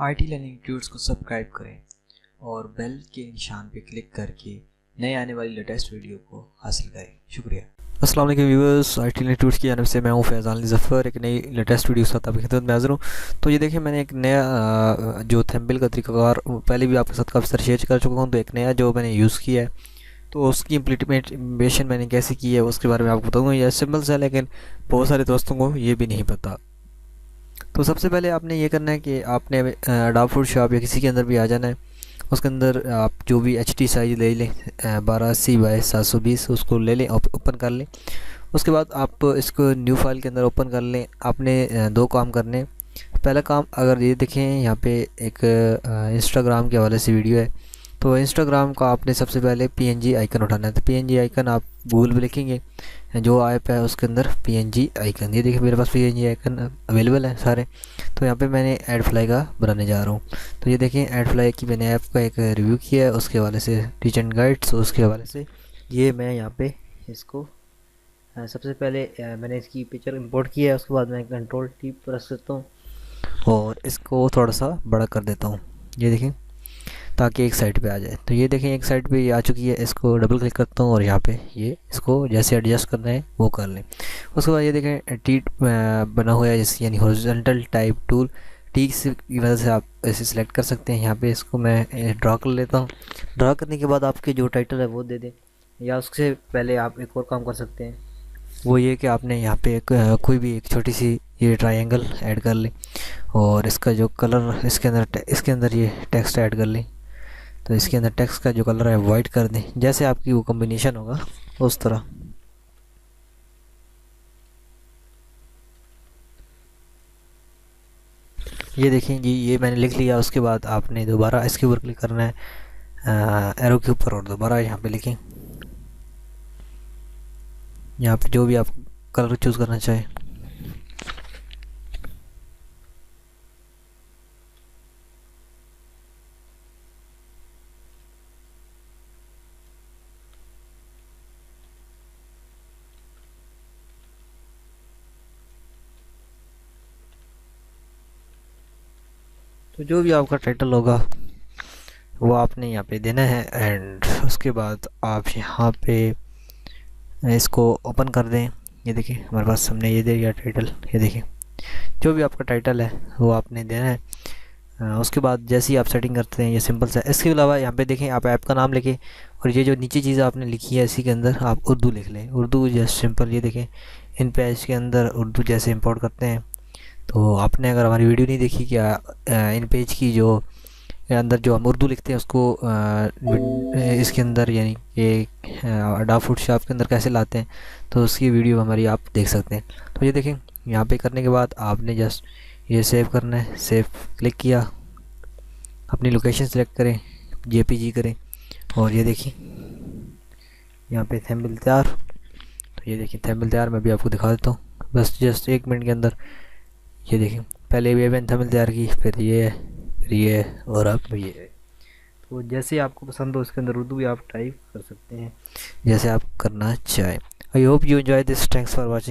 IT learning tuts को subscribe करें और बेल के निशान पर क्लिक करके नए आने वाली लेटेस्ट वीडियो को हासिल करें। शुक्रिया। अस्सलाम वालेकुम व्यूअर्स, आईटी लर्निंग ट्यूट्स की जानब से मैं हूं फैज़ान ज़फ़र, एक नई लेटेस्ट वीडियो के साथ आपकी खिदमत में हाज़िर हूं। तो ये देखिए, मैंने एक नया जो थंबनेल का तरीक़ाकार पहले भी आपके साथ काफ़ी सारे शेयर कर चुका हूं, तो एक नया जो मैंने यूज़ किया है तो उसकी इम्प्लीमेंटेशन मैंने कैसे की है उसके बारे में आपको बताऊँगा। यह सिंपल सा है, लेकिन बहुत सारे दोस्तों को ये भी नहीं पता। तो सबसे पहले आपने ये करना है कि आपने अडोब फोटोशॉप या किसी के अंदर भी आ जाना है। उसके अंदर आप जो भी HD साइज़ ले लें 1280x720 उसको ले लें, ओपन कर लें। उसके बाद आप इसको न्यू फाइल के अंदर ओपन कर लें। आपने दो काम करने। पहला काम, अगर ये देखें यहाँ पे एक इंस्टाग्राम के हवाले से वीडियो है, तो इंस्टाग्राम का आपने सबसे पहले PNG आइकन उठाना है। तो PNG आइकन आप गूगल पे लिखेंगे, जो ऐप है उसके अंदर PNG आइकन, ये देखिए मेरे पास PNG आइकन अवेलेबल है सारे। तो यहाँ पे मैंने एड फ्लाई का बनाने जा रहा हूँ। तो ये देखें, एड फ्लाई की मैंने ऐप का एक रिव्यू किया है उसके हवाले से, टीच एंड गाइड्स, उसके हवाले से ये मैं यहाँ पे इसको सबसे पहले मैंने इसकी पिक्चर इंपोर्ट किया है। उसके बाद मैं Ctrl+T प्रेस करता हूँ और इसको थोड़ा सा बड़ा कर देता हूँ, ये देखें, ताकि एक साइड पे आ जाए। तो ये देखें एक साइड पे ये आ चुकी है। इसको डबल क्लिक करता हूँ और यहाँ पे ये इसको जैसे एडजस्ट करना है वो कर लें। उसके बाद ये देखें टी बना हुआ है, जैसे यानी हॉरिजॉन्टल टाइप टूल, टी की वजह से आप इसे सिलेक्ट कर सकते हैं। यहाँ पे इसको मैं ड्रा कर लेता हूँ। ड्रा करने के बाद आपके जो टाइटल है वो दे दें, या उससे पहले आप एक और काम कर सकते हैं, वो ये कि आपने यहाँ पे कोई भी एक छोटी सी ये ट्रायंगल ऐड कर लें और इसका जो कलर इसके अंदर ये टेक्स्ट ऐड कर लें। तो इसके अंदर टेक्स्ट का जो कलर है वाइट कर दें, जैसे आपकी वो कॉम्बिनेशन होगा उस तरह। ये देखें जी, ये मैंने लिख लिया। उसके बाद आपने दोबारा इसके ऊपर क्लिक करना है, एरो के ऊपर, और दोबारा यहाँ पे लिखें, यहाँ पे जो भी आप कलर चूज़ करना चाहें। तो जो भी आपका टाइटल होगा वो आपने यहाँ पे देना है। एंड उसके बाद आप यहाँ पे इसको ओपन कर दें। ये देखिए हमारे पास हमने ये दे दिया टाइटल। ये देखिए जो भी आपका टाइटल है वो आपने देना है। उसके बाद जैसे ही आप सेटिंग करते हैं, ये सिंपल सा। इसके अलावा यहाँ पे देखें, आप ऐप का नाम लिखें और ये जो नीचे चीज़ आपने लिखी है इसी के अंदर आप उर्दू लिख लें। उर्दू जस्ट सिंपल, ये देखें इन पेज के अंदर उर्दू जैसे इंपोर्ट करते हैं। तो आपने अगर हमारी वीडियो नहीं देखी क्या इन पेज की जो अंदर जो हम उर्दू लिखते हैं उसको इसके अंदर यानी कि अडोब फोटोशॉप के अंदर कैसे लाते हैं, तो उसकी वीडियो हमारी आप देख सकते हैं। तो ये देखें, यहाँ पे करने के बाद आपने जस्ट ये सेव करना है। सेव क्लिक किया, अपनी लोकेशन सेलेक्ट करें, JPG करें और ये देखिए यहाँ पे थंबनेल तैयार। तो ये देखिए थंबनेल तैयार, मैं भी आपको दिखा देता हूँ बस जस्ट 1 मिनट के अंदर। ये देखें, पहले ये मैंने थंबनेल तैयार की, फिर ये और अब ये। तो जैसे आपको पसंद हो उसके अंदर उर्दू भी आप टाइप कर सकते हैं, जैसे आप करना चाहें। I hope you enjoy this. Thanks for watching.